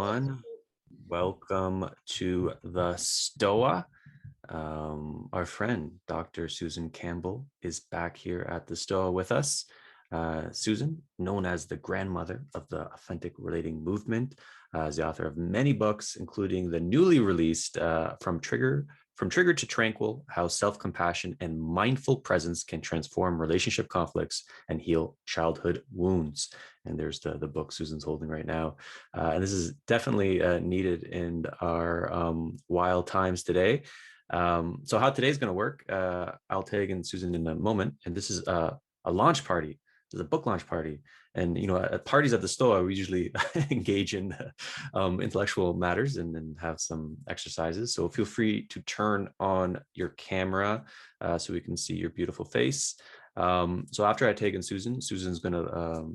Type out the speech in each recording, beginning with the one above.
everyone. Welcome to the STOA. Our friend, Dr. Susan Campbell, is back here at the STOA with us. Susan, known as the grandmother of the authentic relating movement, is the author of many books, including the newly released From Trigger to Tranquil, How Self-Compassion and Mindful Presence Can Transform Relationship Conflicts and Heal Childhood Wounds. And there's the book Susan's holding right now. And this is definitely needed in our wild times today. So how today's going to work, I'll tag in Susan in a moment. And this is a launch party. This is a book launch party. And, you know, at parties at the STOA, we usually engage in intellectual matters and have some exercises. So feel free to turn on your camera so we can see your beautiful face. So after I tag in Susan, Susan's going to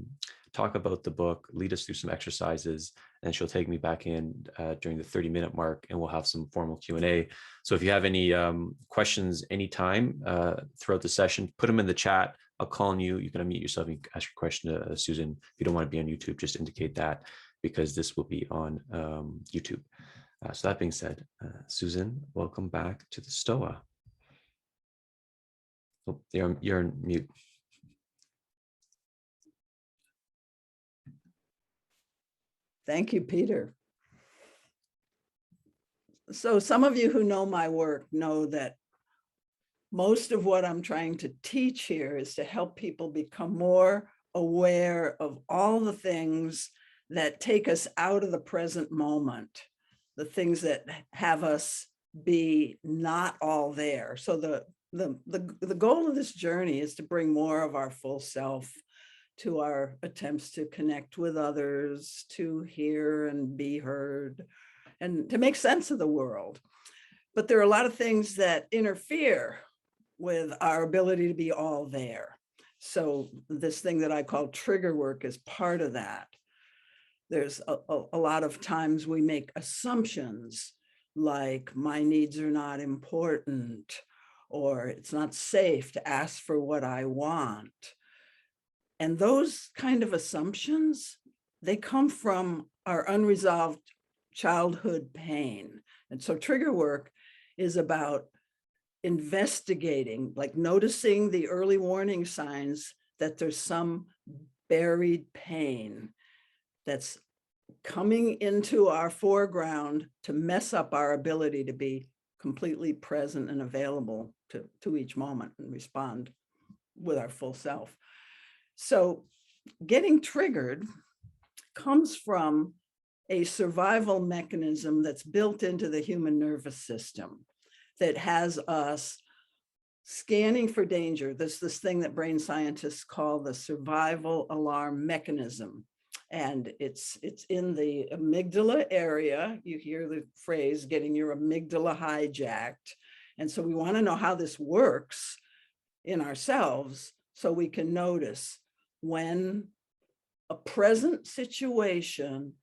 talk about the book, lead us through some exercises, and she'll take me back in during the 30-minute mark, and we'll have some formal Q&A. So if you have any questions anytime throughout the session, put them in the chat. I'll call on you. You can unmute yourself and ask your question to Susan. If you don't want to be on YouTube, just indicate that, because this will be on YouTube. So that being said, Susan, welcome back to the STOA. Oh, you're on mute. Thank you, Peter. So some of you who know my work know that most of what I'm trying to teach here is to help people become more aware of all the things that take us out of the present moment, the things that have us be not all there. So the goal of this journey is to bring more of our full self to our attempts to connect with others, to hear and be heard, and to make sense of the world. But there are a lot of things that interfere with our ability to be all there. So this thing that I call trigger work is part of that. There's a lot of times we make assumptions like my needs are not important, or it's not safe to ask for what I want. And those kind of assumptions, they come from our unresolved childhood pain. And so trigger work is about investigating, like noticing the early warning signs that there's some buried pain that's coming into our foreground to mess up our ability to be completely present and available to each moment and respond with our full self. So getting triggered comes from a survival mechanism that's built into the human nervous system that has us scanning for danger. There's this thing that brain scientists call the survival alarm mechanism. And it's in the amygdala area. You hear the phrase, getting your amygdala hijacked. And so we want to know how this works in ourselves so we can notice when a present situation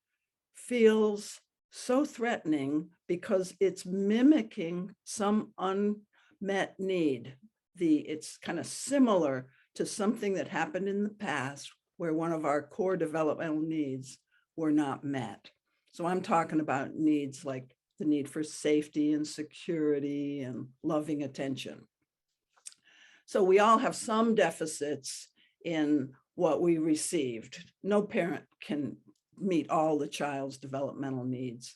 feels so threatening because it's mimicking some unmet need. It's kind of similar to something that happened in the past where one of our core developmental needs were not met. So I'm talking about needs like the need for safety and security and loving attention. So we all have some deficits in what we received. No parent can meet all the child's developmental needs.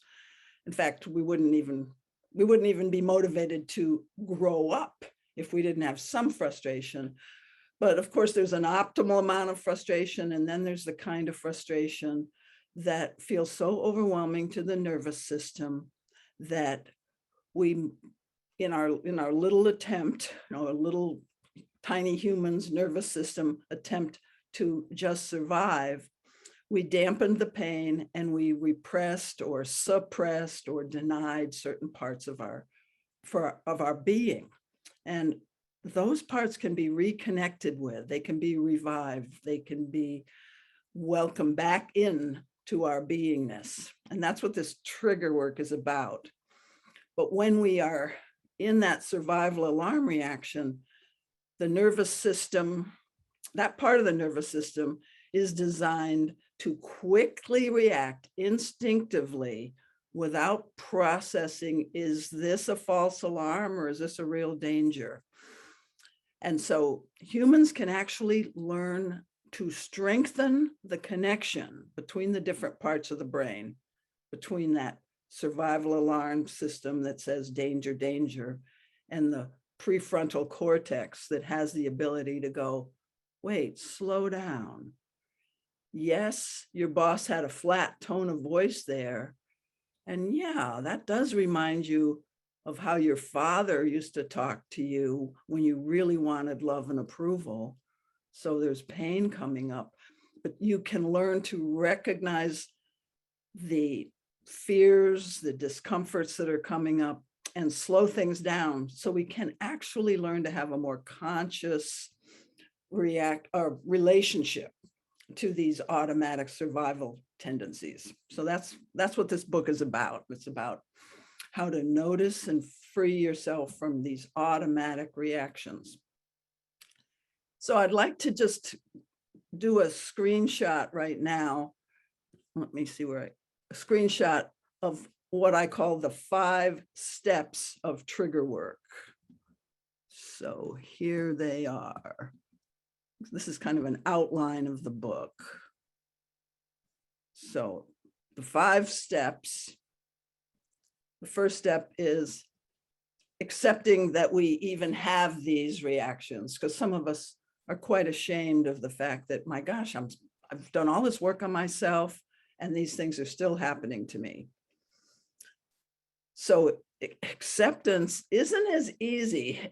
In fact, we wouldn't even be motivated to grow up if we didn't have some frustration. But of course, there's an optimal amount of frustration, and then there's the kind of frustration that feels so overwhelming to the nervous system that we, in our little attempt, a little tiny human's nervous system attempt to just survive, we dampened the pain and we repressed or suppressed or denied certain parts of our being. And those parts can be reconnected with, they can be revived, they can be welcomed back in to our beingness. And that's what this trigger work is about. But when we are in that survival alarm reaction, the nervous system, that part of the nervous system is designed to quickly react instinctively without processing, is this a false alarm or is this a real danger? And so humans can actually learn to strengthen the connection between the different parts of the brain, between that survival alarm system that says danger, danger, and the prefrontal cortex that has the ability to go, wait, slow down. Yes, your boss had a flat tone of voice there. And yeah, that does remind you of how your father used to talk to you when you really wanted love and approval. So there's pain coming up, but you can learn to recognize the fears, the discomforts that are coming up, and slow things down so we can actually learn to have a more conscious relationship to these automatic survival tendencies. So that's what this book is about. It's about how to notice and free yourself from these automatic reactions. So I'd like to just do a screenshot right now. Let me see a screenshot of what I call the 5 steps of trigger work. So here they are. This is kind of an outline of the book. So the 5 steps. The first step is accepting that we even have these reactions, because some of us are quite ashamed of the fact that, my gosh, I've done all this work on myself and these things are still happening to me. So acceptance isn't as easy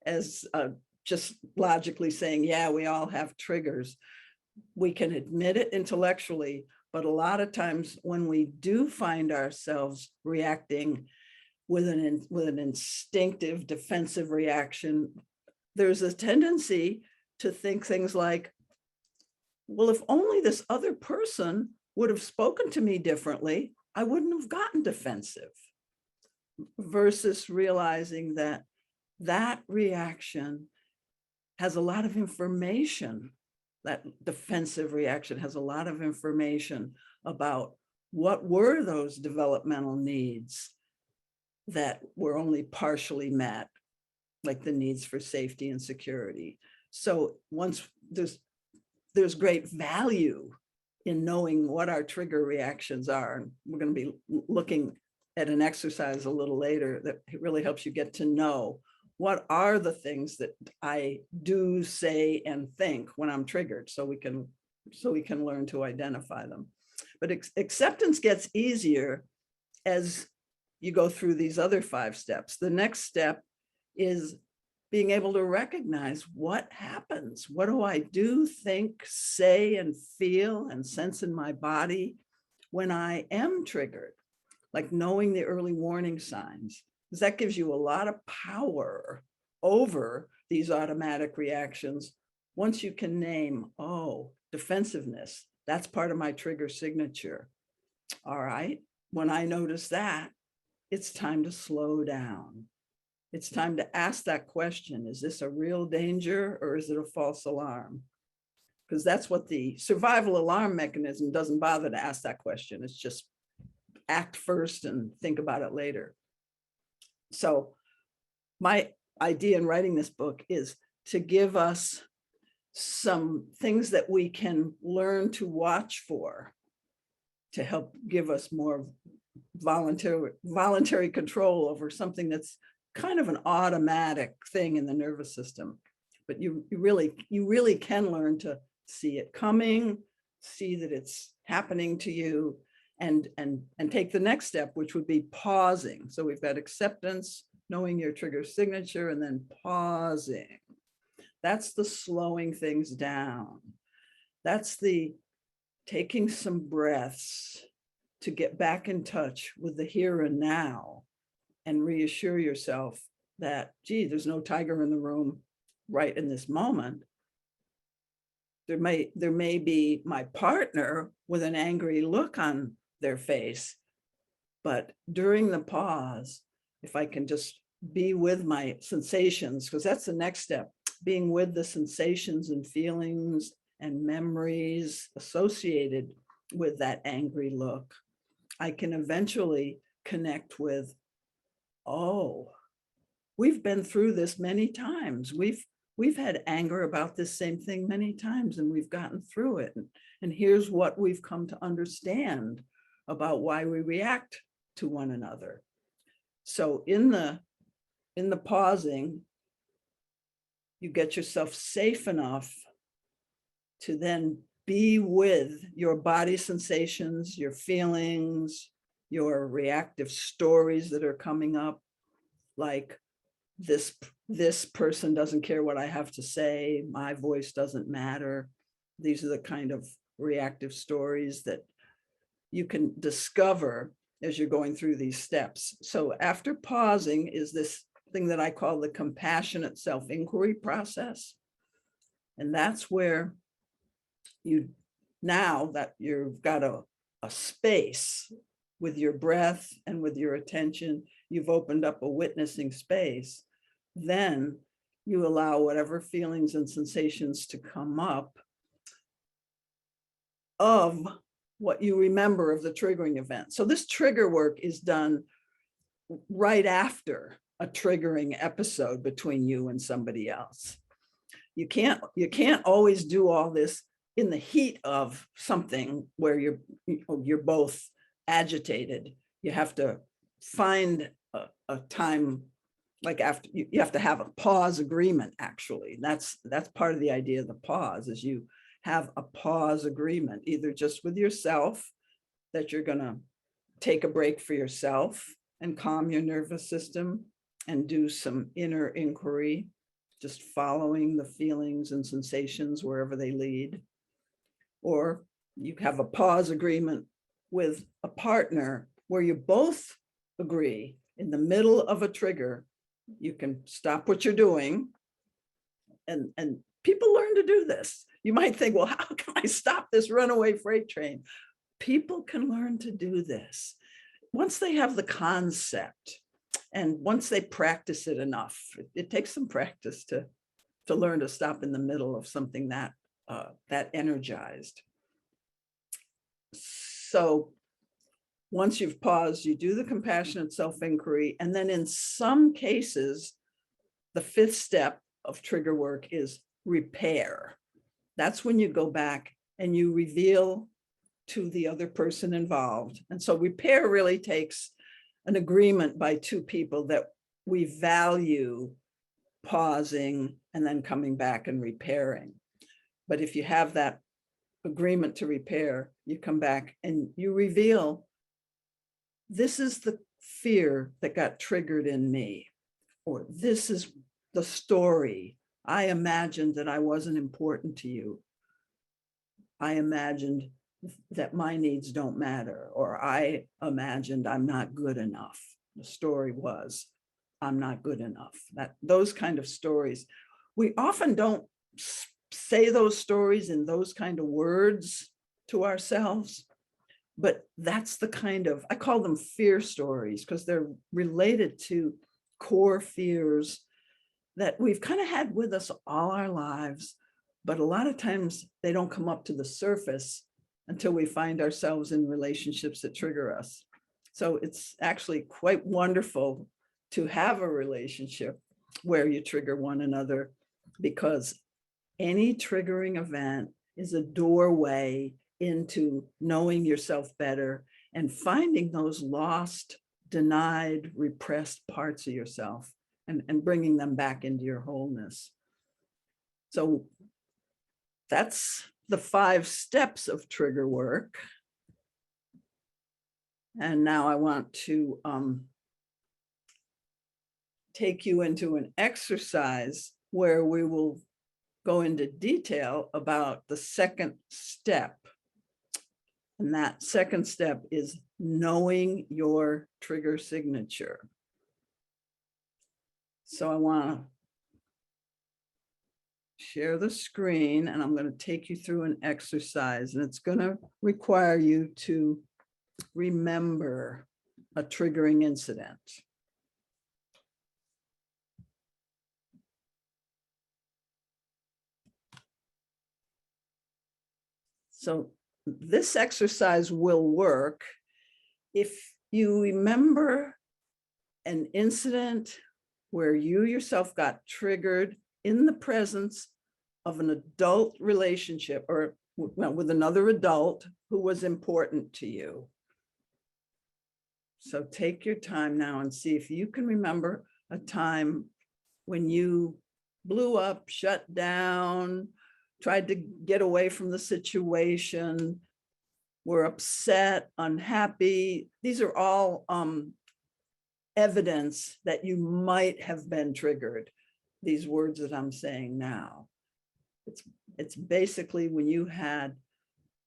as just logically saying, yeah, we all have triggers. We can admit it intellectually, but a lot of times when we do find ourselves reacting with an instinctive defensive reaction, there's a tendency to think things like, well, if only this other person would have spoken to me differently, I wouldn't have gotten defensive. Versus realizing that that reaction has a lot of information. That defensive reaction has a lot of information about what were those developmental needs that were only partially met, like the needs for safety and security. So once there's great value in knowing what our trigger reactions are. And we're going to be looking at an exercise a little later that really helps you get to know what are the things that I do, say, and think when I'm triggered, so we can learn to identify them. But acceptance gets easier as you go through these other 5 steps. The next step is being able to recognize what happens. What do I do, think, say, and feel and sense in my body when I am triggered? Like knowing the early warning signs, because that gives you a lot of power over these automatic reactions. Once you can name, oh, defensiveness, that's part of my trigger signature. All right, when I notice that, it's time to slow down. It's time to ask that question, is this a real danger or is it a false alarm? Because that's what the survival alarm mechanism doesn't bother to ask that question. It's just act first and think about it later. So my idea in writing this book is to give us some things that we can learn to watch for to help give us more voluntary control over something that's kind of an automatic thing in the nervous system. But you really can learn to see it coming, see that it's happening to you, and take the next step, which would be pausing. So we've got acceptance, knowing your trigger signature, and then pausing. That's the slowing things down. That's the taking some breaths to get back in touch with the here and now and reassure yourself that, gee, there's no tiger in the room right in this moment. There may be my partner with an angry look on their face, but during the pause, if I can just be with my sensations, because that's the next step, being with the sensations and feelings and memories associated with that angry look, I can eventually connect with, oh, we've been through this many times. We've had anger about this same thing many times, and we've gotten through it. And here's what we've come to understand about why we react to one another. So in the pausing, you get yourself safe enough to then be with your body sensations, your feelings, your reactive stories that are coming up, like this person doesn't care what I have to say, my voice doesn't matter. These are the kind of reactive stories that you can discover as you're going through these steps. So after pausing is this thing that I call the compassionate self-inquiry process. And that's where you, now that you've got a space with your breath and with your attention, you've opened up a witnessing space, then you allow whatever feelings and sensations to come up of what you remember of the triggering event. So this trigger work is done right after a triggering episode between you and somebody else. You can't always do all this in the heat of something where you're both agitated. You have to find a time, like after you have to have a pause agreement. Actually, that's part of the idea of the pause, is you have a pause agreement, either just with yourself, that you're going to take a break for yourself and calm your nervous system and do some inner inquiry, just following the feelings and sensations wherever they lead. Or you have a pause agreement with a partner where you both agree in the middle of a trigger, you can stop what you're doing. And people learn to do this. You might think, well, how can I stop this runaway freight train? People can learn to do this once they have the concept, and once they practice it enough. It takes some practice to learn to stop in the middle of something that energized. So once you've paused, you do the compassionate self-inquiry, and then in some cases, the fifth step of trigger work is repair. That's when you go back and you reveal to the other person involved. And so repair really takes an agreement by two people that we value pausing and then coming back and repairing. But if you have that agreement to repair, you come back and you reveal, this is the fear that got triggered in me, or this is the story. I imagined that I wasn't important to you. I imagined that my needs don't matter, or I imagined I'm not good enough. The story was, I'm not good enough. Those kind of stories. We often don't say those stories in those kind of words to ourselves, but that's the kind of, I call them fear stories, because they're related to core fears that we've kind of had with us all our lives, but a lot of times they don't come up to the surface until we find ourselves in relationships that trigger us. So it's actually quite wonderful to have a relationship where you trigger one another, because any triggering event is a doorway into knowing yourself better and finding those lost, denied, repressed parts of yourself and bringing them back into your wholeness. So that's the 5 steps of trigger work. And now I want to take you into an exercise where we will go into detail about the second step. And that second step is knowing your trigger signature. So I want to share the screen, and I'm going to take you through an exercise, and it's going to require you to remember a triggering incident. So this exercise will work if you remember an incident where you yourself got triggered in the presence of an adult relationship, or with another adult who was important to you. So take your time now and see if you can remember a time when you blew up, shut down, tried to get away from the situation, were upset, unhappy. These are all evidence that you might have been triggered. These words that I'm saying now. It's basically when you had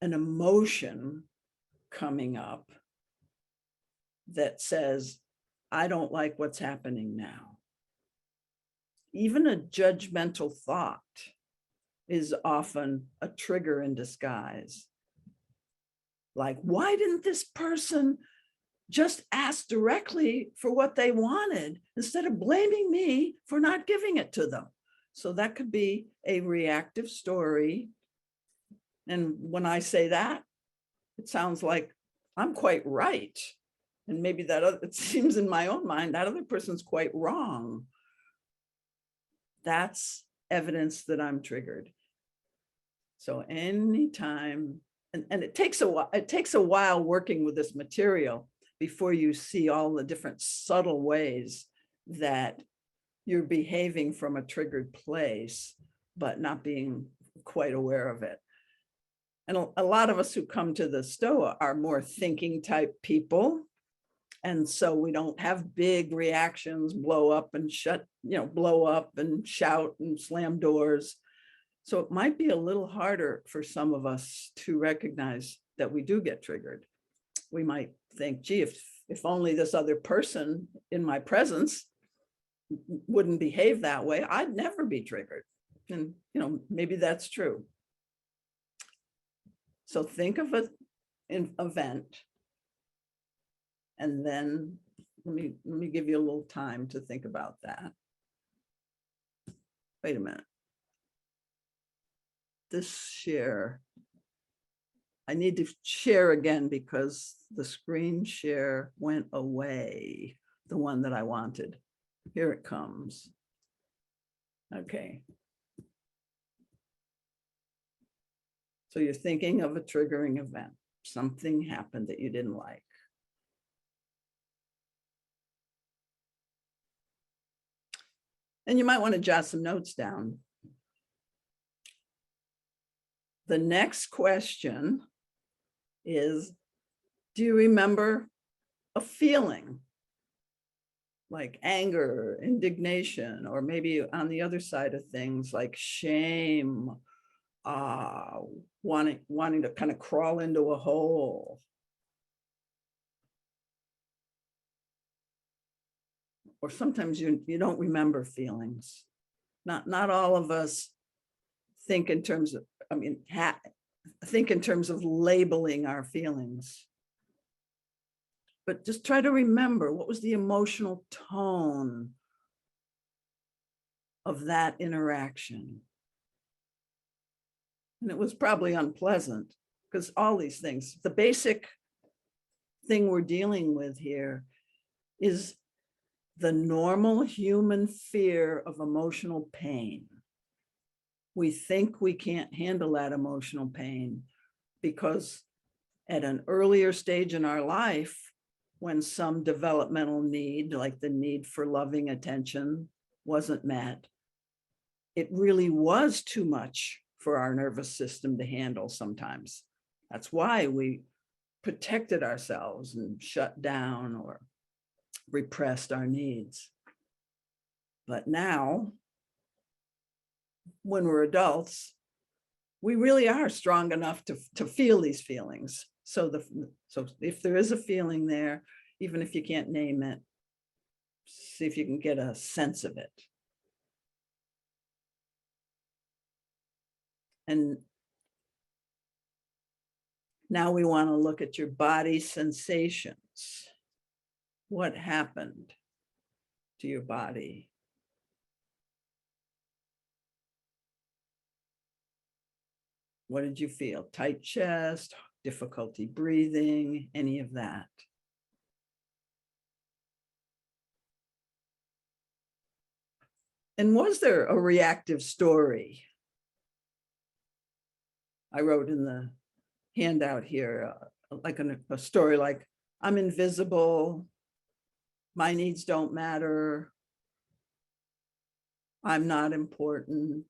an emotion coming up that says, I don't like what's happening now. Even a judgmental thought is often a trigger in disguise. Like, why didn't this person just ask directly for what they wanted instead of blaming me for not giving it to them? So that could be a reactive story. And when I say that, it sounds like I'm quite right. And maybe it seems in my own mind that other person's quite wrong. That's evidence that I'm triggered. So anytime, and it takes a while working with this material before you see all the different subtle ways that you're behaving from a triggered place, but not being quite aware of it. And a lot of us who come to the Stoa are more thinking type people. And so we don't have big reactions, blow up and blow up and shout and slam doors. So it might be a little harder for some of us to recognize that we do get triggered. We might think, gee, if only this other person in my presence wouldn't behave that way, I'd never be triggered. And maybe that's true. So think of an event, and then let me give you a little time to think about that. Wait a minute. This share, I need to share again because the screen share went away, the one that I wanted. Here it comes. Okay. So you're thinking of a triggering event. Something happened that you didn't like. And you might want to jot some notes down. The next question is, do you remember a feeling like anger, indignation, or maybe on the other side of things like shame, wanting to kind of crawl into a hole? Or sometimes you don't remember feelings. Not all of us think in terms of, think in terms of labeling our feelings. But just try to remember, what was the emotional tone of that interaction? And it was probably unpleasant, because all these things, the basic thing we're dealing with here is the normal human fear of emotional pain. We think we can't handle that emotional pain because at an earlier stage in our life, when some developmental need, like the need for loving attention, wasn't met, it really was too much for our nervous system to handle sometimes. That's why we protected ourselves and shut down or repressed our needs. But now, when we're adults, we really are strong enough to feel these feelings. So if there is a feeling there, even if you can't name it, see if you can get a sense of it. And now we want to look at your body sensations. What happened to your body? What did you feel? Tight chest, difficulty breathing, any of that? And was there a reactive story? I wrote in the handout here, like a story like, I'm invisible, my needs don't matter, I'm not important.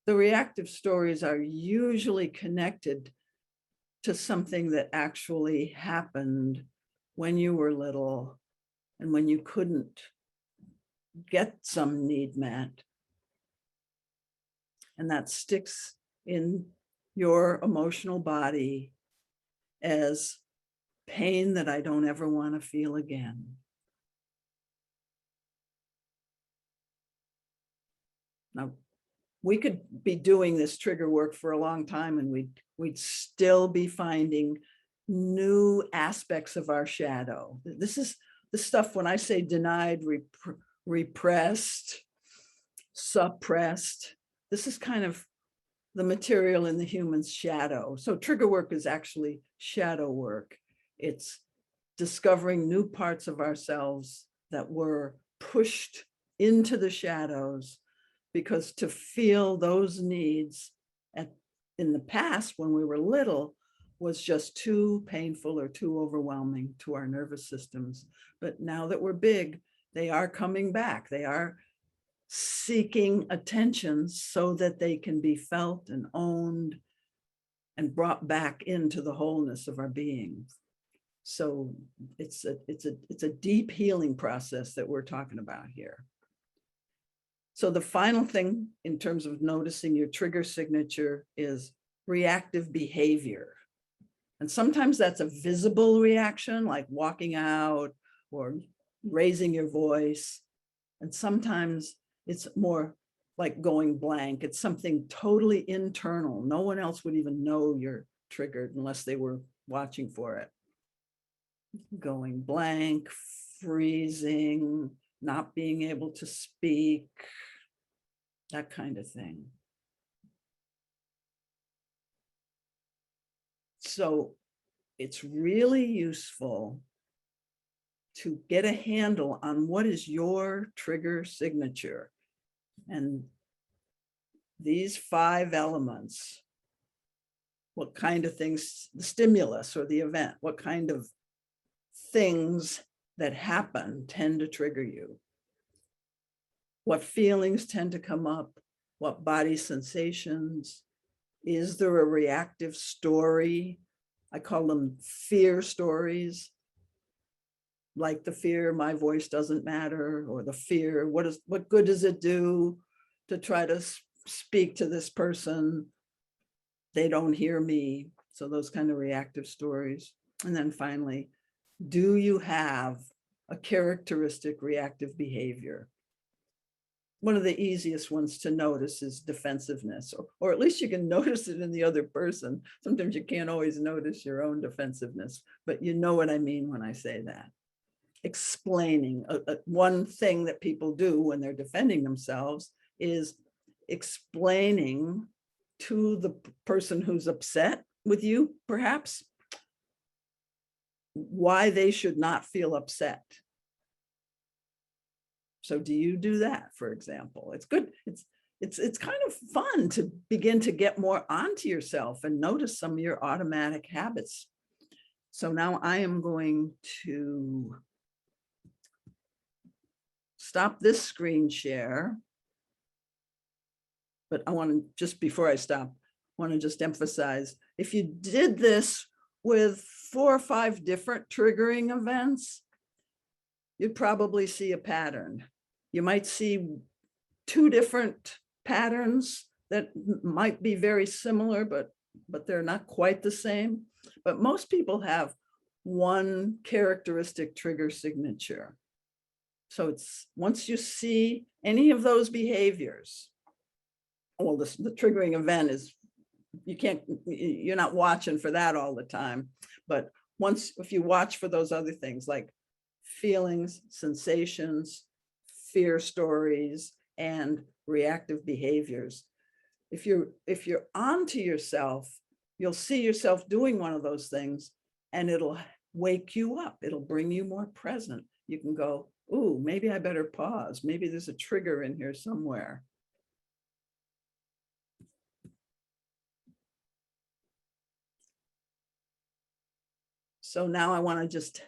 The reactive stories are usually connected to something that actually happened when you were little and when you couldn't get some need met. And that sticks in your emotional body as pain that I don't ever want to feel again. Now, we could be doing this trigger work for a long time and we'd still be finding new aspects of our shadow. This is the stuff when I say denied, repressed, suppressed. This is kind of the material in the human's shadow. So trigger work is actually shadow work. It's discovering new parts of ourselves that were pushed into the shadows, because to feel those needs in the past when we were little was just too painful or too overwhelming to our nervous systems. But now that we're big, they are coming back. They are seeking attention so that they can be felt and owned and brought back into the wholeness of our being. So it's a deep healing process that we're talking about here. So the final thing in terms of noticing your trigger signature is reactive behavior. And sometimes that's a visible reaction, like walking out or raising your voice. And sometimes it's more like going blank. It's something totally internal. No one else would even know you're triggered unless they were watching for it. Going blank, freezing, not being able to speak, that kind of thing. So it's really useful to get a handle on what is your trigger signature. And these 5 elements, what kind of things, the stimulus or the event, what kind of things that happen tend to trigger you? What feelings tend to come up? What body sensations? Is there a reactive story? I call them fear stories, like the fear my voice doesn't matter, or the fear, what good does it do to try to speak to this person? They don't hear me. So those kind of reactive stories. And then finally, do you have a characteristic reactive behavior? One of the easiest ones to notice is defensiveness, or at least you can notice it in the other person. Sometimes you can't always notice your own defensiveness, but you know what I mean when I say that. Explaining, one thing that people do when they're defending themselves is explaining to the person who's upset with you, perhaps, why they should not feel upset. So do you do that, for example? It's good. It's kind of fun to begin to get more onto yourself and notice some of your automatic habits. So now I am going to stop this screen share. But I want to, just before I stop, want to just emphasize, if you did this with 4 or 5 different triggering events, you'd probably see a pattern. You might see 2 different patterns that might be very similar, but they're not quite the same. But most people have one characteristic trigger signature. So it's, once you see any of those behaviors, well, the triggering event is, you're not watching for that all the time. But once, if you watch for those other things like feelings, sensations, fear stories, and reactive behaviors. If you're onto yourself, you'll see yourself doing one of those things and it'll wake you up. It'll bring you more present. You can go, ooh, maybe I better pause. Maybe there's a trigger in here somewhere. So now I want to just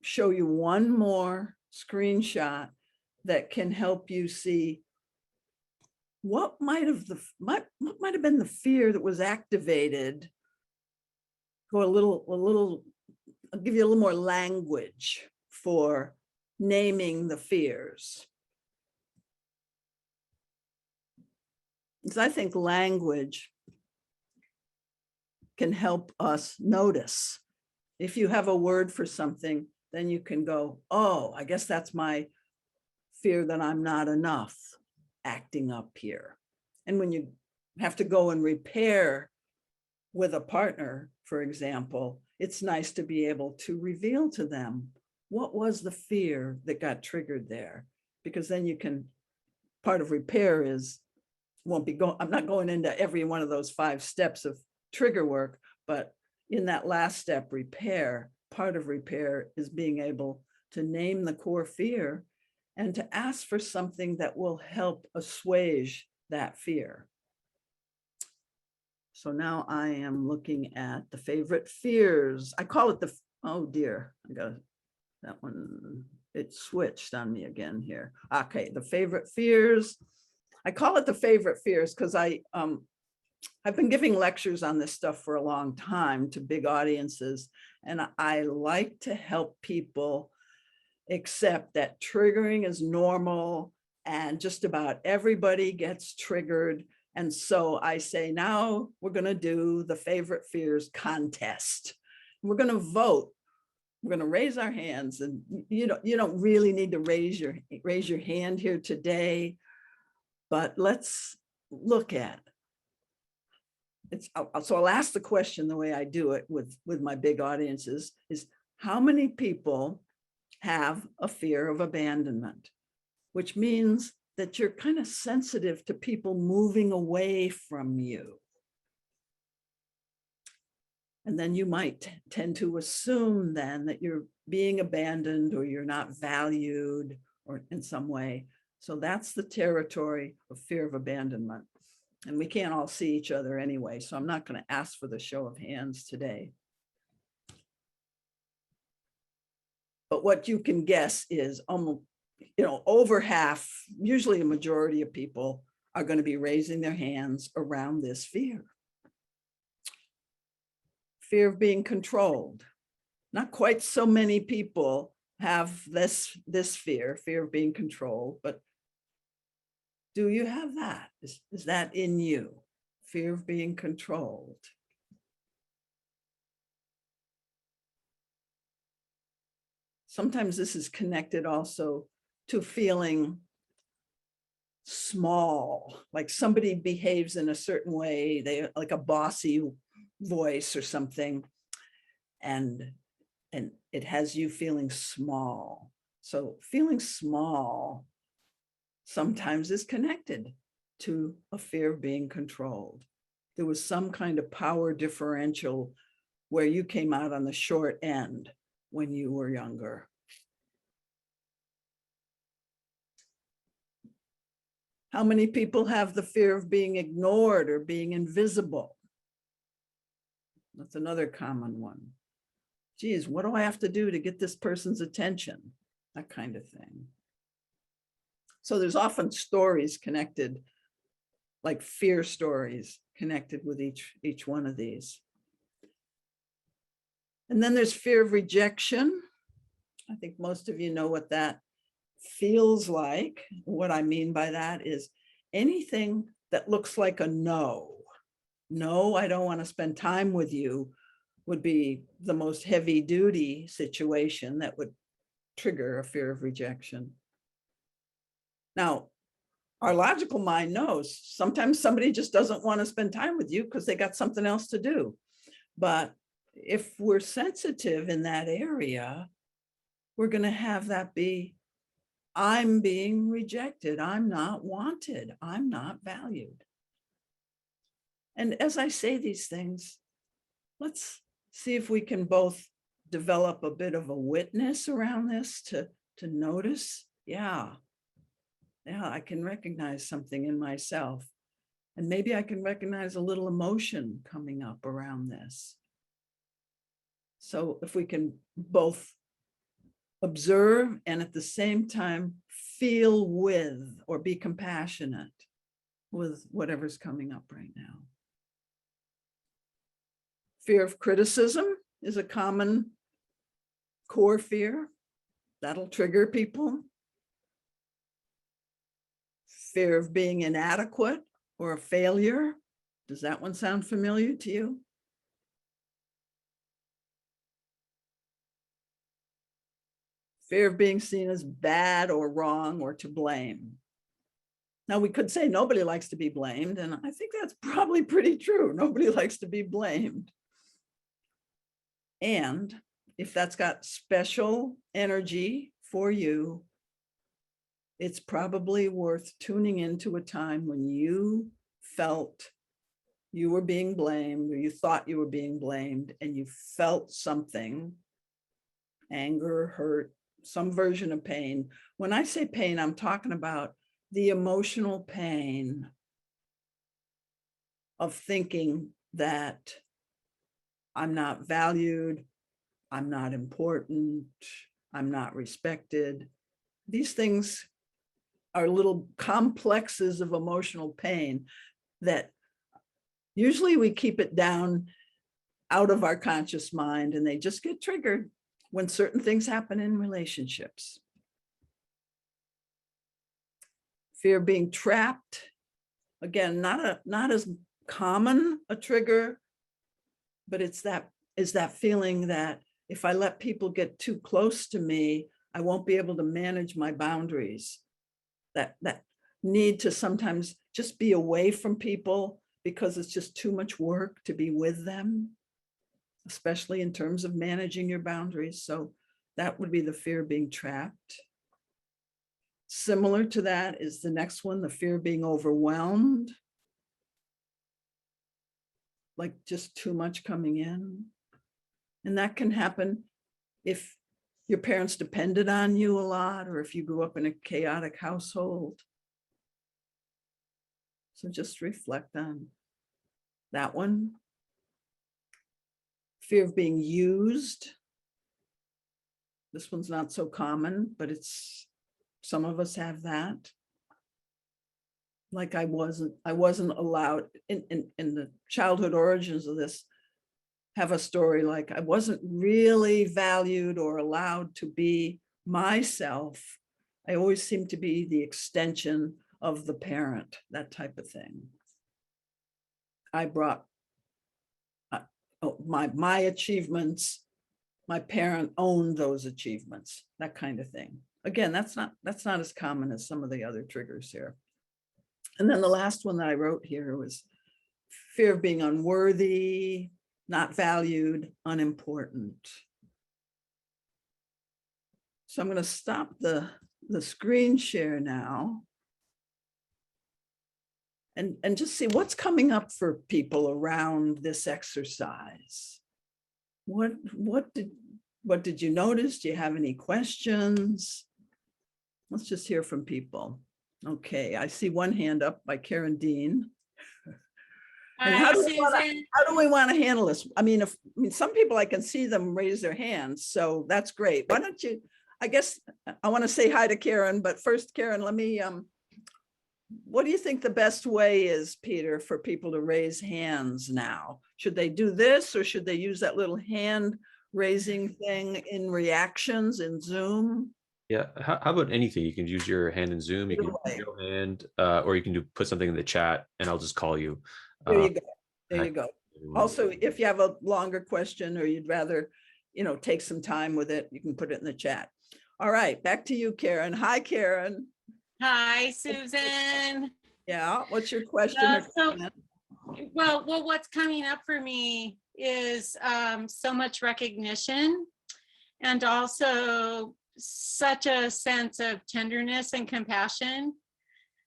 show you one more screenshot that can help you see what might have been the fear that was activated. Go a little, I'll give you a little more language for naming the fears. Because I think language can help us notice. If you have a word for something, then you can go, oh, I guess that's my fear that I'm not enough acting up here. And when you have to go and repair with a partner, for example, it's nice to be able to reveal to them what was the fear that got triggered there, because then you can, part of repair is, I'm not going into every one of those 5 steps of trigger work, but in that last step, repair, part of repair is being able to name the core fear and to ask for something that will help assuage that fear. So now I am looking at the favorite fears. I call it oh dear, I got that one, it switched on me again here. Okay, the favorite fears. I call it the favorite fears because I've been giving lectures on this stuff for a long time to big audiences, and I like to help people accept that triggering is normal and just about everybody gets triggered. And so I say, now we're going to do the favorite fears contest. We're going to vote. We're going to raise our hands, and you don't really need to raise your hand here today, but let's look at it. So I'll ask the question the way I do it with my big audiences is, how many people have a fear of abandonment, which means that you're kind of sensitive to people moving away from you. And then you might tend to assume then that you're being abandoned or you're not valued or in some way. So that's the territory of fear of abandonment. And we can't all see each other anyway, so I'm not going to ask for the show of hands today. But what you can guess is almost, over half, usually a majority of people are going to be raising their hands around this fear. Fear of being controlled. Not quite so many people have this fear of being controlled, but do you have that? Is that in you? Fear of being controlled. Sometimes this is connected also to feeling small, like somebody behaves in a certain way, they like a bossy voice or something, and it has you feeling small. So feeling small sometimes is connected to a fear of being controlled. There was some kind of power differential where you came out on the short end when you were younger. How many people have the fear of being ignored or being invisible? That's another common one. Geez, what do I have to do to get this person's attention? That kind of thing. So there's often stories connected, like fear stories connected with each one of these. And then there's fear of rejection. I think most of you know what that feels like. What I mean by that is anything that looks like a no. No, I don't want to spend time with you would be the most heavy duty situation that would trigger a fear of rejection. Now, our logical mind knows sometimes somebody just doesn't want to spend time with you because they got something else to do. But if we're sensitive in that area, we're going to have that be I'm being rejected. I'm not wanted. I'm not valued. And as I say these things, let's see if we can both develop a bit of a witness around this to notice, yeah, I can recognize something in myself. And maybe I can recognize a little emotion coming up around this. So if we can both observe and at the same time feel with or be compassionate with whatever's coming up right now. Fear of criticism is a common core fear. That'll trigger people. Fear of being inadequate or a failure. Does that one sound familiar to you? Fear of being seen as bad or wrong or to blame. Now, we could say nobody likes to be blamed, and I think that's probably pretty true. Nobody likes to be blamed. And if that's got special energy for you, it's probably worth tuning into a time when you felt you were being blamed, or you thought you were being blamed, and you felt something, anger, hurt, some version of pain. When I say pain, I'm talking about the emotional pain of thinking that I'm not valued, I'm not important, I'm not respected. These things are little complexes of emotional pain that usually we keep it down out of our conscious mind, and they just get triggered when certain things happen in relationships. Fear of being trapped, again, not as common a trigger, but it's that feeling that if I let people get too close to me, I won't be able to manage my boundaries. That need to sometimes just be away from people because it's just too much work to be with them, especially in terms of managing your boundaries. So that would be the fear of being trapped. Similar to that is the next one, the fear of being overwhelmed. Like just too much coming in. And that can happen if your parents depended on you a lot, or if you grew up in a chaotic household. So just reflect on that one. Fear of being used. This one's not so common, but some of us have that. Like I wasn't allowed in the childhood origins of this, have a story like I wasn't really valued or allowed to be myself. I always seemed to be the extension of the parent, that type of thing. I brought my achievements, my parent owned those achievements, that kind of thing. Again, that's not as common as some of the other triggers here. And then the last one that I wrote here was fear of being unworthy, not valued, unimportant. So I'm going to stop the screen share now and just see what's coming up for people around this exercise. What did you notice? Do you have any questions? Let's just hear from people. Okay, I see one hand up by Karen Dean. And how do we want to handle this? I mean, some people I can see them raise their hands, so that's great. Why don't you? I guess I want to say hi to Karen, but first, Karen, let me. What do you think the best way is, Peter, for people to raise hands now? Should they do this, or should they use that little hand raising thing in reactions in Zoom? Yeah, how about anything? You can use your hand in Zoom, you can use your hand, or you can put something in the chat and I'll just call you. There you go. There you go. Also, if you have a longer question or you'd rather, take some time with it, you can put it in the chat. All right, back to you, Karen. Hi, Karen. Hi, Susan. Yeah, what's your question? Well, what's coming up for me is so much recognition, and also such a sense of tenderness and compassion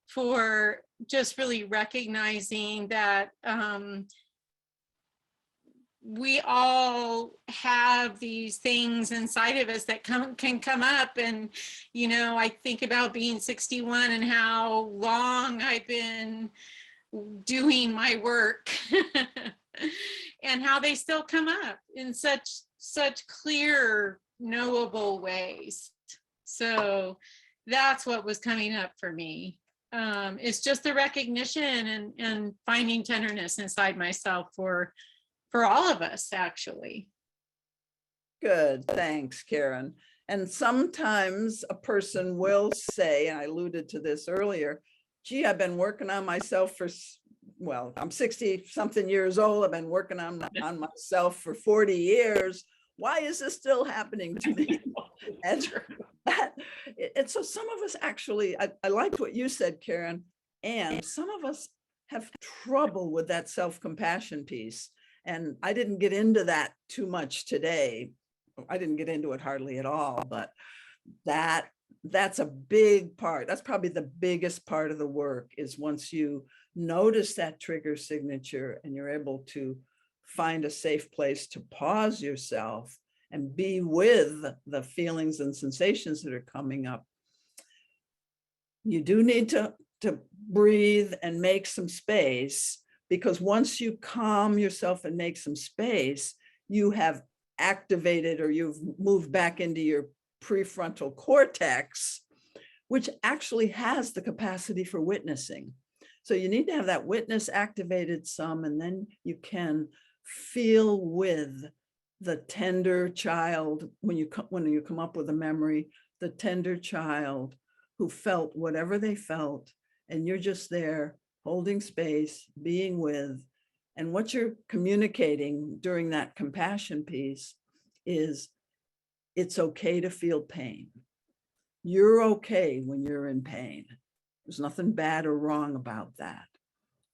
for just really recognizing that we all have these things inside of us that can come up. And, you know, I think about being 61 and how long I've been doing my work and how they still come up in such clear, knowable ways. So that's what was coming up for me. It's just the recognition and finding tenderness inside myself for all of us, actually. Good, thanks, Karen. And sometimes a person will say, and I alluded to this earlier, gee, I've been working on myself for, well, I'm 60 something years old. I've been working on myself for 40 years. Why is this still happening to me? And so some of us actually, I liked what you said, Karen, and some of us have trouble with that self-compassion piece. And I didn't get into that too much today. I didn't get into it hardly at all, but that's a big part. That's probably the biggest part of the work, is once you notice that trigger signature and you're able to find a safe place to pause yourself and be with the feelings and sensations that are coming up. You do need to breathe and make some space, because once you calm yourself and make some space, you have activated, or you've moved back into your prefrontal cortex, which actually has the capacity for witnessing. So you need to have that witness activated some, and then you can feel with the tender child when you come up with a memory, the tender child who felt whatever they felt, and you're just there holding space, being with. And what you're communicating during that compassion piece is, it's okay to feel pain. You're okay when you're in pain. There's nothing bad or wrong about that.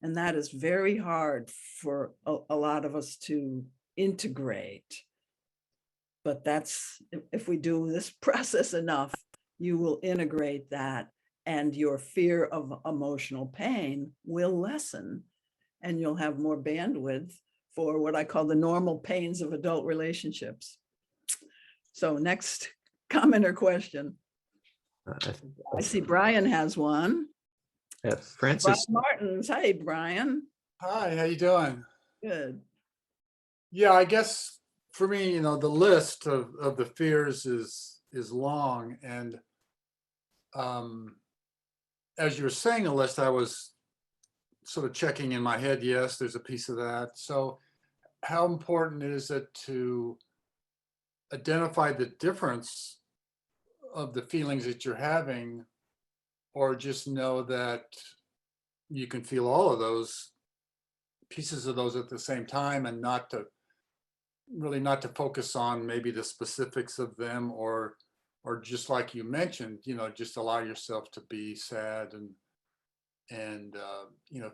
And that is very hard for a lot of us to integrate. But that's, if we do this process enough, you will integrate that, and your fear of emotional pain will lessen, and you'll have more bandwidth for what I call the normal pains of adult relationships. So next comment or question. I see Brian has one. Francis. Brian Martins. Hey, Brian. Hi, how you doing? Good. Yeah, I guess for me, the list of the fears is long, and as you were saying a list, I was sort of checking in my head, yes, there's a piece of that. So how important is it to identify the difference of the feelings that you're having, or just know that you can feel all of those pieces of those at the same time, and not to focus on maybe the specifics of them, or just like you mentioned, just allow yourself to be sad and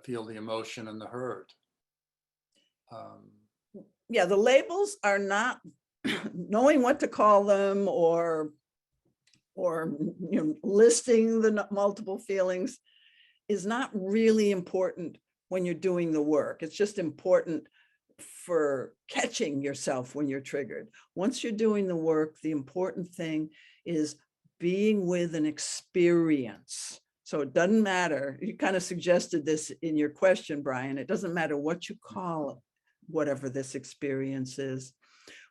feel the emotion and the hurt. Yeah, the labels are not, knowing what to call them, or listing the multiple feelings is not really important when you're doing the work. It's just important for catching yourself when you're triggered. Once you're doing the work, the important thing is being with an experience. So it doesn't matter, you kind of suggested this in your question, Brian, it doesn't matter what you call it, whatever this experience is,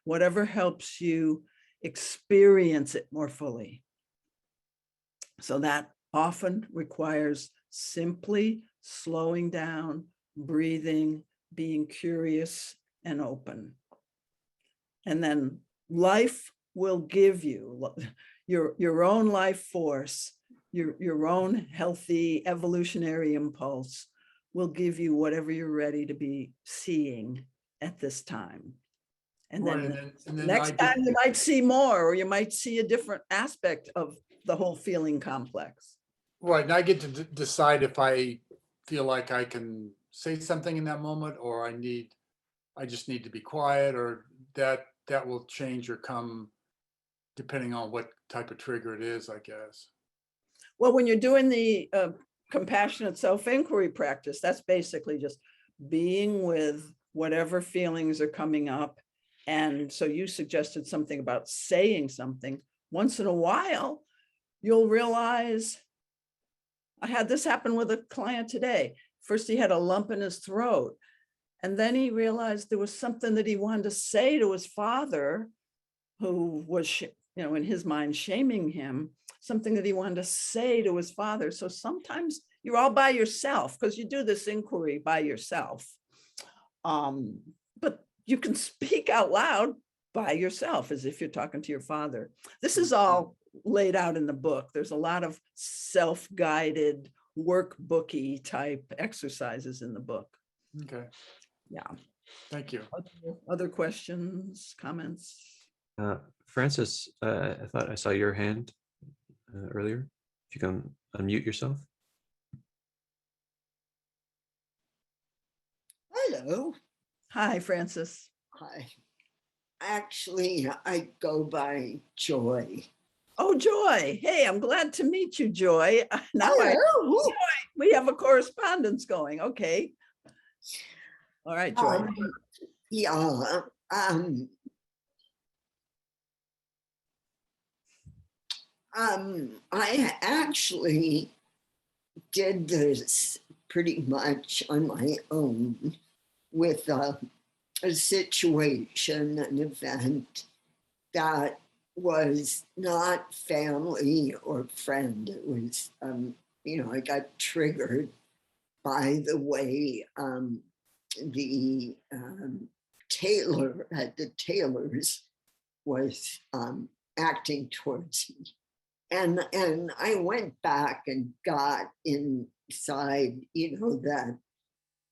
whatever helps you experience it more fully. So that often requires simply slowing down, breathing, being curious and open. And then life will give you your own life force, your own healthy evolutionary impulse will give you whatever you're ready to be seeing at this time. And then, Right, and then next time you might see more, or you might see a different aspect of the whole feeling complex. Right, and I get to decide if I feel like I can say something in that moment, or I just need to be quiet, or that will change or come depending on what type of trigger it is, I guess. Well, when you're doing the compassionate self-inquiry practice, that's basically just being with whatever feelings are coming up. And so you suggested something about saying something. Once in a while, you'll realize, I had this happen with a client today. First, he had a lump in his throat. And then he realized there was something that he wanted to say to his father, who was, in his mind, shaming him, something that he wanted to say to his father. So sometimes you're all by yourself because you do this inquiry by yourself. But you can speak out loud by yourself as if you're talking to your father. This is all laid out in the book. There's a lot of self-guided workbooky type exercises in the book. Okay. Yeah. Thank you. Other questions, comments? Francis, I thought I saw your hand earlier. If you can unmute yourself. Hello. Hi, Francis. Hi. Actually, I go by Joy. Oh, Joy. Hey, I'm glad to meet you, Joy. Now Hello. we have a correspondence going. Okay. All right, Joy. Yeah. I actually did this pretty much on my own with a situation, an event that was not family or friend. It was, I got triggered by the way the tailor at the tailor's was acting towards me. And I went back and got inside, that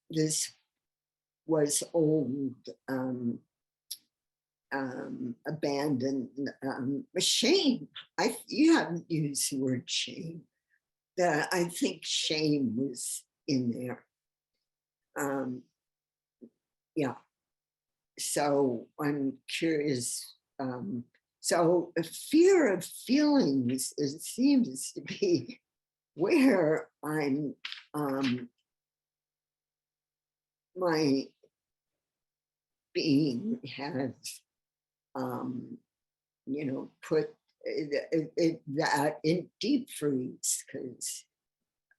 this was old, abandoned shame. You haven't used the word shame. That I think shame was in there. Yeah. So I'm curious. So a fear of feelings, it seems to be where I'm, my being has, put that in deep freeze, because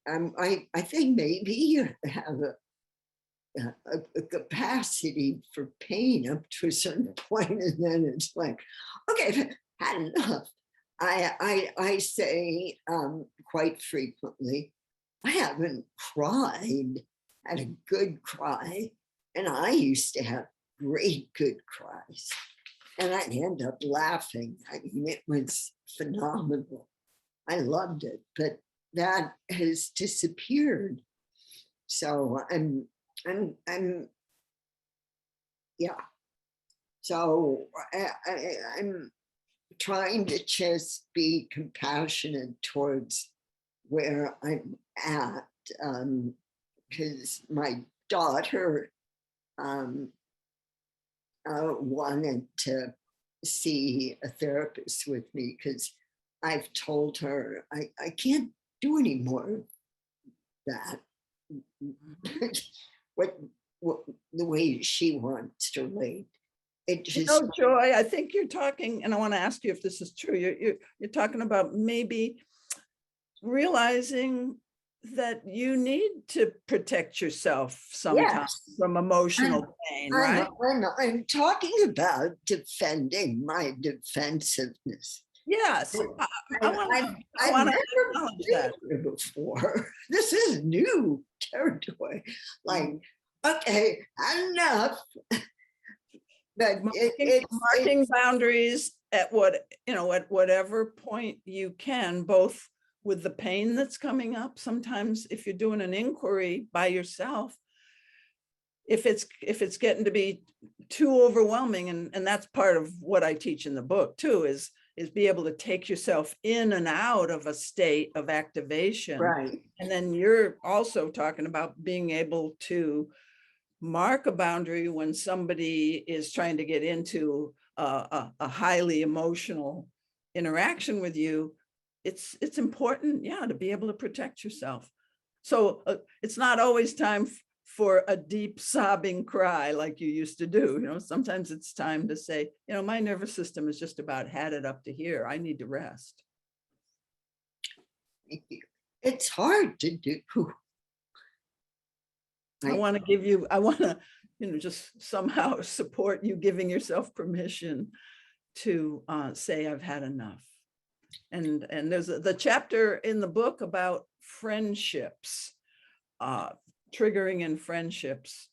I think maybe you have a capacity for pain up to a certain point, and then it's like, okay, had enough. I say quite frequently, I haven't cried, had a good cry, and I used to have great good cries, and I'd end up laughing. I mean, it was phenomenal. I loved it, but that has disappeared. So I'm yeah. So I'm trying to just be compassionate towards where I'm at, because my daughter wanted to see a therapist with me, because I've told her I can't do any more of that. what the way she wants to relate. It just, Joy, I think you're talking, and I want to ask you if this is true. You're talking about maybe realizing that you need to protect yourself sometimes yes, from emotional pain, right? I'm talking about defending my defensiveness. Yes, I want to acknowledge that before. This is new territory. Like, okay, enough. But marking boundaries at at whatever point you can, both with the pain that's coming up. Sometimes if you're doing an inquiry by yourself, if it's getting to be too overwhelming, and that's part of what I teach in the book too, is be able to take yourself in and out of a state of activation. Right. And then you're also talking about being able to mark a boundary when somebody is trying to get into a highly emotional interaction with you, it's important, yeah, to be able to protect yourself. So it's not always time for a deep sobbing cry like you used to do. You know, sometimes it's time to say, you know, my nervous system is just about had it up to here. I need to rest. It's hard to do. I want to, you know, just somehow support you giving yourself permission to say, I've had enough. And there's the chapter in the book about friendships, triggering in friendships,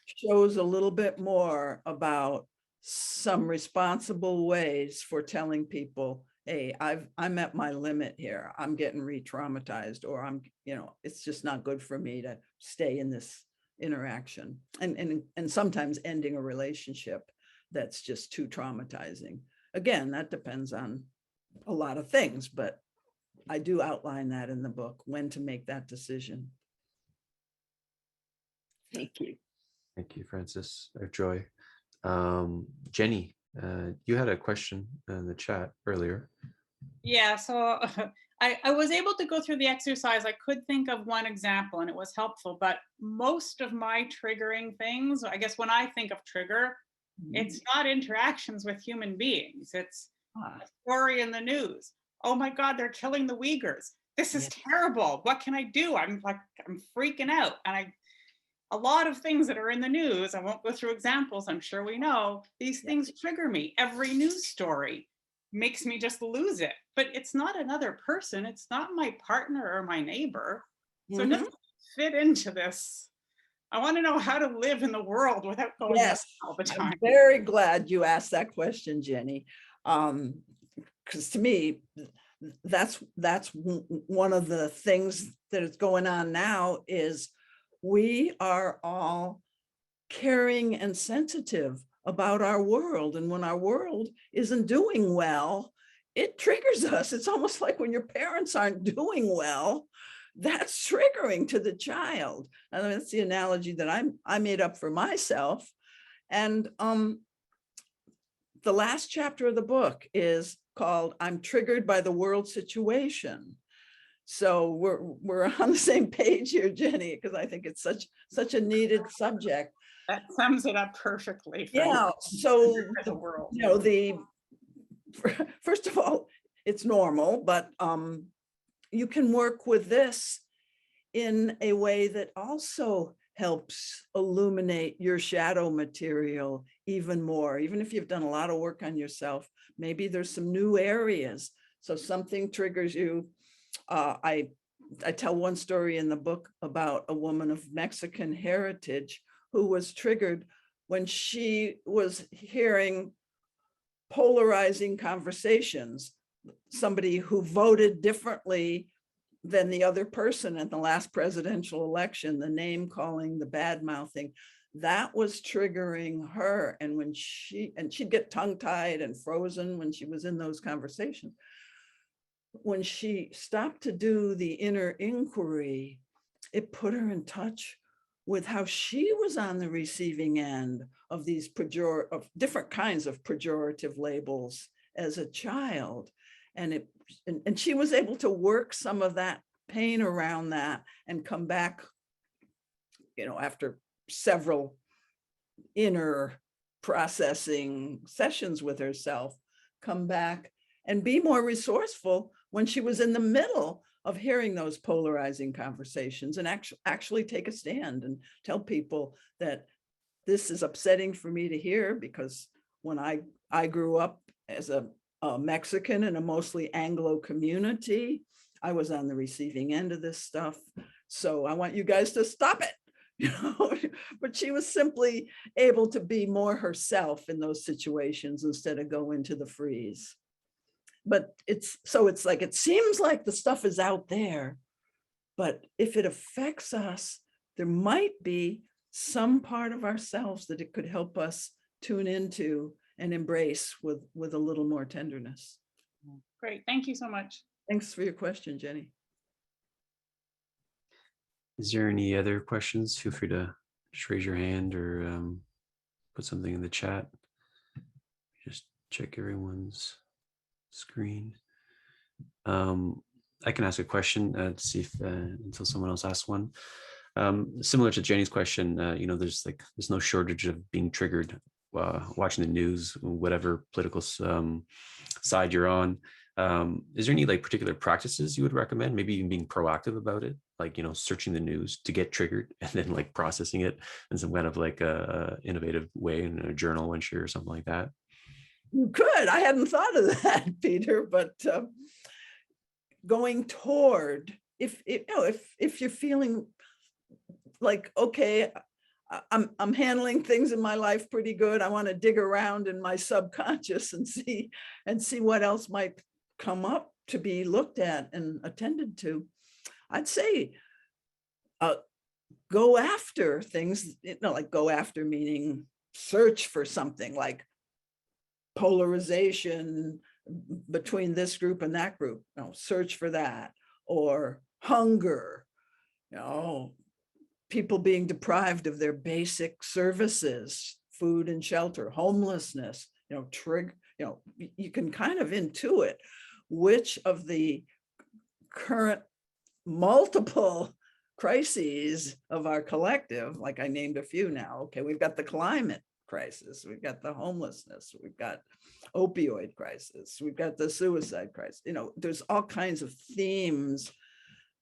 shows a little bit more about some responsible ways for telling people, hey, I'm at my limit here. I'm getting re-traumatized, or I'm, you know, it's just not good for me to stay in this interaction, and sometimes ending a relationship that's just too traumatizing. Again, that depends on a lot of things, but I do outline that in the book, when to make that decision. Thank you. Thank you, Francis or Joy. Jenny, you had a question in the chat earlier. Yeah, so I was able to go through the exercise. I could think of one example and it was helpful, but most of my triggering things, I guess when I think of trigger, it's not interactions with human beings. It's a story in the news. Oh my God, they're killing the Uyghurs. This is terrible. What can I do? I'm freaking out. And a lot of things that are in the news, I won't go through examples, I'm sure we know, these things trigger me. Every news story makes me just lose it. But it's not another person. It's not my partner or my neighbor. So it doesn't fit into this. I want to know how to live in the world without going Yes, all the time. I'm very glad you asked that question, Jenny. Because to me, that's one of the things that is going on now is we are all caring and sensitive about our world. And when our world isn't doing well, it triggers us. It's almost like when your parents aren't doing well, that's triggering to the child. And that's the analogy that I made up for myself. And the last chapter of the book is called I'm Triggered by the World Situation. So we're on the same page here, Jenny, because I think it's such a needed subject. That sums it up perfectly. Yeah. So the world. You know, first of all, it's normal, but you can work with this in a way that also helps illuminate your shadow material even more. Even if you've done a lot of work on yourself, maybe there's some new areas. So something triggers you. I tell one story in the book about a woman of Mexican heritage who was triggered when she was hearing polarizing conversations. Somebody who voted differently than the other person at the last presidential election, the name calling, the bad mouthing, that was triggering her. And when she'd get tongue tied and frozen when she was in those conversations. When she stopped to do the inner inquiry, it put her in touch with how she was on the receiving end of these different kinds of pejorative labels as a child. And she was able to work some of that pain around that and come back, you know, after several inner processing sessions with herself, come back and be more resourceful when she was in the middle of hearing those polarizing conversations, and actually take a stand and tell people that this is upsetting for me to hear, because when I grew up as a Mexican in a mostly Anglo community, I was on the receiving end of this stuff. So I want you guys to stop it. You know, but she was simply able to be more herself in those situations instead of go into the freeze. But it's like, it seems like the stuff is out there, but if it affects us, there might be some part of ourselves that it could help us tune into and embrace with a little more tenderness. Great, thank you so much. Thanks for your question, Jenny. Is there any other questions? Feel free to just raise your hand or put something in the chat. Just check everyone's screen. I can ask a question to see if until someone else asks one. Similar to Jenny's question, there's no shortage of being triggered watching the news, whatever political side you're on. Is there any particular practices you would recommend? Maybe even being proactive about it, searching the news to get triggered and then processing it in some kind of a innovative way in a journal entry or something like that. You could. I hadn't thought of that, Peter, but going toward, if you're feeling like, okay, I'm handling things in my life pretty good, I want to dig around in my subconscious and see what else might come up to be looked at and attended to. I'd say go after things, go after meaning search for something like polarization between this group and that group, search for that, or hunger, people being deprived of their basic services, food and shelter, homelessness, you can kind of intuit which of the current multiple crises of our collective, like I named a few now. Okay, we've got the climate crisis, we've got the homelessness, we've got opioid crisis, we've got the suicide crisis. There's all kinds of themes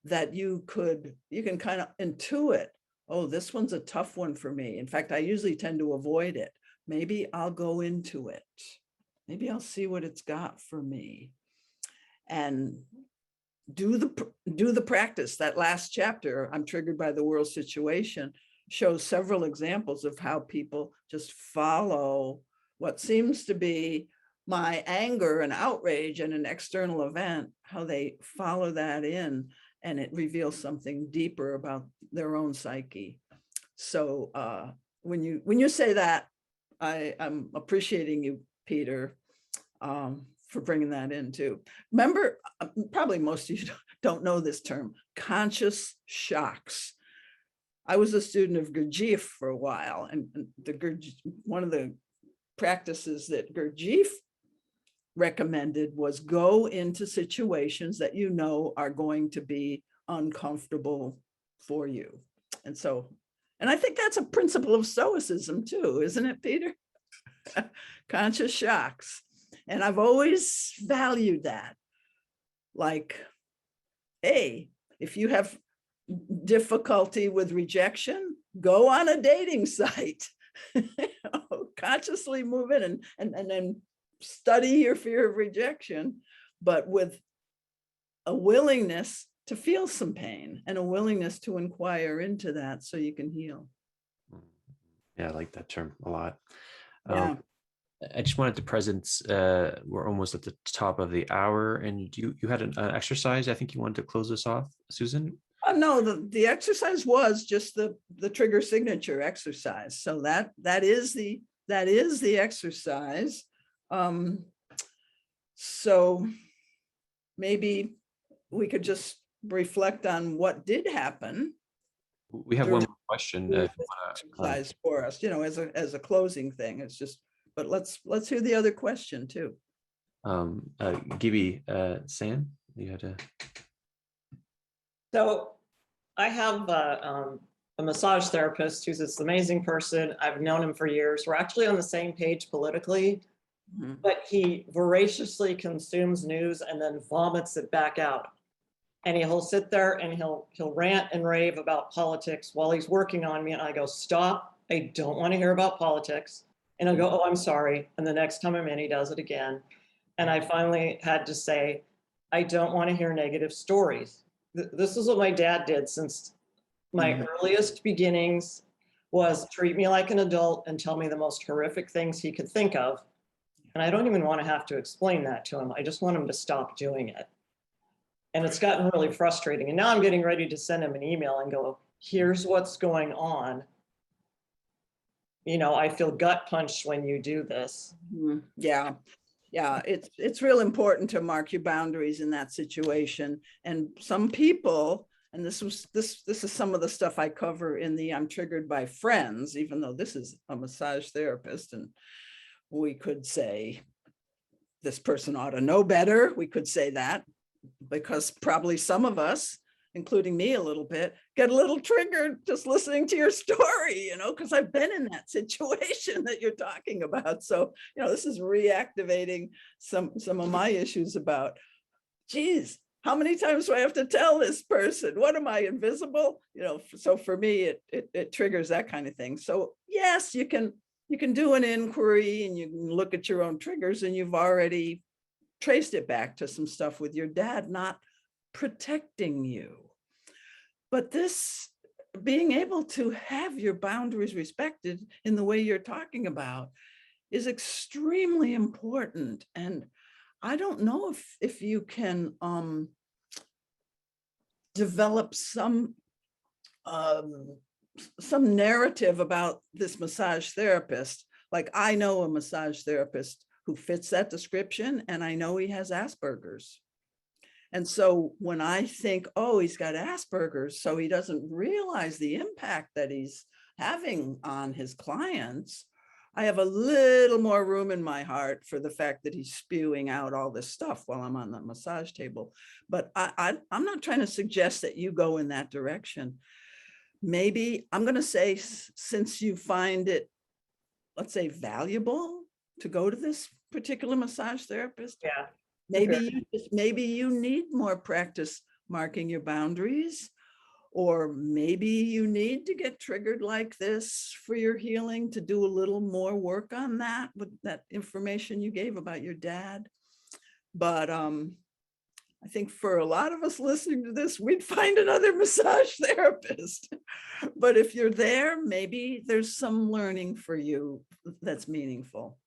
that you can kind of intuit. Oh, this one's a tough one for me. In fact, I usually tend to avoid it. Maybe I'll go into it. Maybe I'll see what it's got for me. And do the practice. That last chapter, I'm triggered by the world situation, shows several examples of how people just follow what seems to be my anger and outrage and an external event, how they follow that in, and it reveals something deeper about their own psyche. So when you say that, I'm appreciating you, Peter, for bringing that in too. Remember, probably most of you don't know this term, conscious shocks. I was a student of Gurdjieff for a while, and one of the practices that Gurdjieff recommended was go into situations that are going to be uncomfortable for you. And I think that's a principle of Stoicism too, isn't it, Peter? Conscious shocks. And I've always valued that. Like, hey, if you have difficulty with rejection, go on a dating site. Consciously move in and then study your fear of rejection, but with a willingness to feel some pain and a willingness to inquire into that so you can heal. Yeah, I like that term a lot. Yeah. I just wanted to present, we're almost at the top of the hour, and you had an exercise. I think you wanted to close this off, Susan? No, the exercise was just the trigger signature exercise. So that is the exercise. So maybe we could just reflect on what did happen. We have one more question. Exercise for us, as a closing thing. It's just, but let's hear the other question too. Gibby, Sam, you had to. So I have a massage therapist who's this amazing person. I've known him for years. We're actually on the same page politically, but he voraciously consumes news and then vomits it back out. And he'll sit there and he'll rant and rave about politics while he's working on me. And I go, stop, I don't want to hear about politics. And he'll go, oh, I'm sorry. And the next time I'm in, he does it again. And I finally had to say, I don't want to hear negative stories. This is what my dad did since my earliest beginnings, was treat me like an adult and tell me the most horrific things he could think of. And I don't even want to have to explain that to him. I just want him to stop doing it. And it's gotten really frustrating. And now I'm getting ready to send him an email and go, here's what's going on. I feel gut punched when you do this. Yeah. Yeah, it's real important to mark your boundaries in that situation. And some people, and this is some of the stuff I cover in the I'm Triggered by Friends, even though this is a massage therapist, and we could say this person ought to know better. We could say that, because probably some of us, including me a little bit, get a little triggered just listening to your story, because I've been in that situation that you're talking about. So, this is reactivating some of my issues about, geez, how many times do I have to tell this person? What am I, invisible? So for me, it triggers that kind of thing. So yes, you can do an inquiry and you can look at your own triggers, and you've already traced it back to some stuff with your dad not protecting you. But this, being able to have your boundaries respected in the way you're talking about, is extremely important. And I don't know if you can develop some narrative about this massage therapist. Like, I know a massage therapist who fits that description, and I know he has Asperger's. And so when I think, oh, he's got Asperger's, so he doesn't realize the impact that he's having on his clients, I have a little more room in my heart for the fact that he's spewing out all this stuff while I'm on the massage table. But I'm not trying to suggest that you go in that direction. Maybe I'm going to say, since you find it, let's say, valuable to go to this particular massage therapist, Yeah. maybe you need more practice marking your boundaries. Or maybe you need to get triggered like this for your healing, to do a little more work on that with that information you gave about your dad. But I think for a lot of us listening to this, we'd find another massage therapist. But if you're there, maybe there's some learning for you that's meaningful.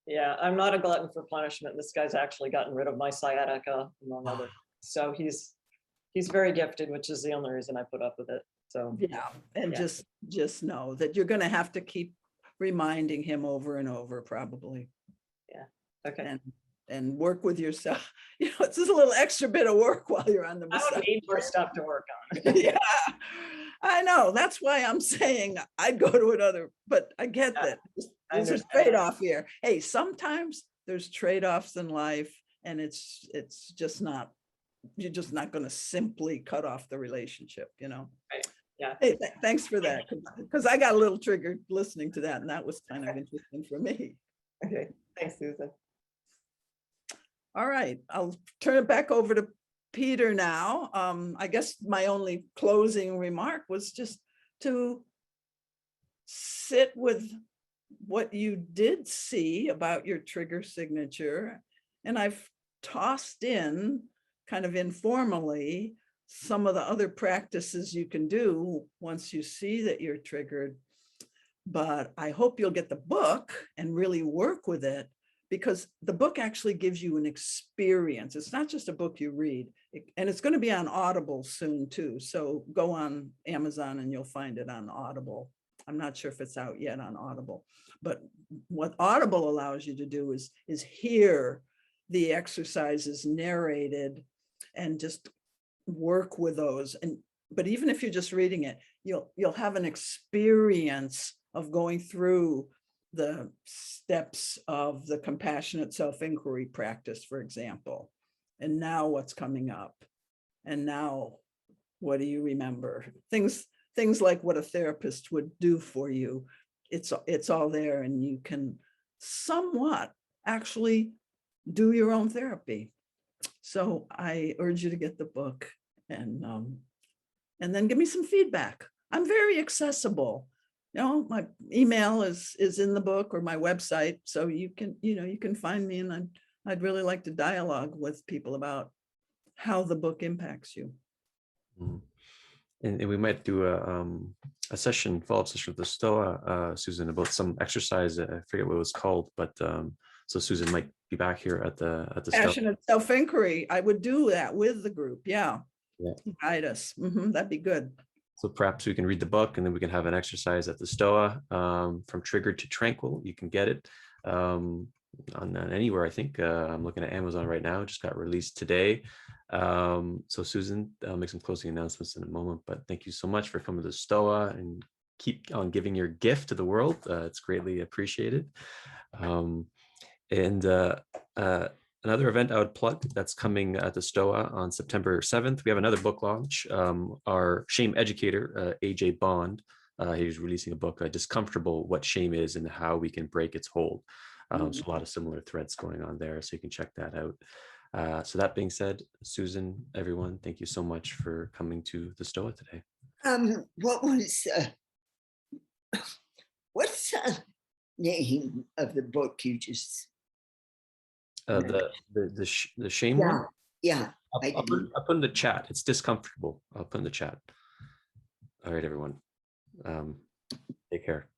Yeah, I'm not a glutton for punishment. This guy's actually gotten rid of my sciatica, among others. So he's very gifted, which is the only reason I put up with it. So yeah, and yeah. just know that you're going to have to keep reminding him over and over, probably. Yeah. Okay. And work with yourself. It's just a little extra bit of work while you're on the I massage. don't need more stuff to work on. Yeah, I know. That's why I'm saying I'd go to another, but I get that. There's a trade-off here. Hey, sometimes there's trade-offs in life, and it's just not, you're just not going to simply cut off the relationship, Right. Yeah. Hey, thanks for that, because I got a little triggered listening to that, and that was kind of interesting for me. Okay. Thanks, Susan. All right, I'll turn it back over to Peter now. I guess my only closing remark was just to sit with what you did see about your trigger signature. And I've tossed in, kind of informally, some of the other practices you can do once you see that you're triggered. But I hope you'll get the book and really work with it, because the book actually gives you an experience. It's not just a book you read, and it's going to be on Audible soon too. So go on Amazon and you'll find it on Audible. I'm not sure if it's out yet on Audible, but what Audible allows you to do is hear the exercises narrated and just work with those. But even if you're just reading it, you'll have an experience of going through the steps of the compassionate self-inquiry practice, for example. And now what's coming up? And now what do you remember? Things like what a therapist would do for you. It's all there, and you can somewhat actually do your own therapy. So I urge you to get the book, and then give me some feedback. I'm very accessible. My email is in the book, or my website, so you can find me, and I'd really like to dialogue with people about how the book impacts you. And we might do a session, follow-up session with the STOA, Susan, about some exercise. I forget what it was called, but so Susan might be back here at the Passionate self-inquiry. I would do that with the group. Yeah. Guide us. That'd be good. So perhaps we can read the book, and then we can have an exercise at the STOA, from Triggered to Tranquil. You can get it on anywhere, I think. I'm looking at Amazon right now. It just got released today. So Susan, I'll make some closing announcements in a moment, but thank you so much for coming to the STOA, and keep on giving your gift to the world. It's greatly appreciated. And another event I would plug that's coming at the STOA on September 7th. We have another book launch. Our shame educator, AJ Bond, he's releasing a book, Discomfortable, What Shame Is and How We Can Break Its Hold. So a lot of similar threads going on there, so you can check that out. So that being said, Susan, everyone, thank you so much for coming to the STOA today. What's the name of the book you just? The shame one? Yeah. I'll put in the chat. It's Discomfortable. I'll put in the chat. All right, everyone. Take care.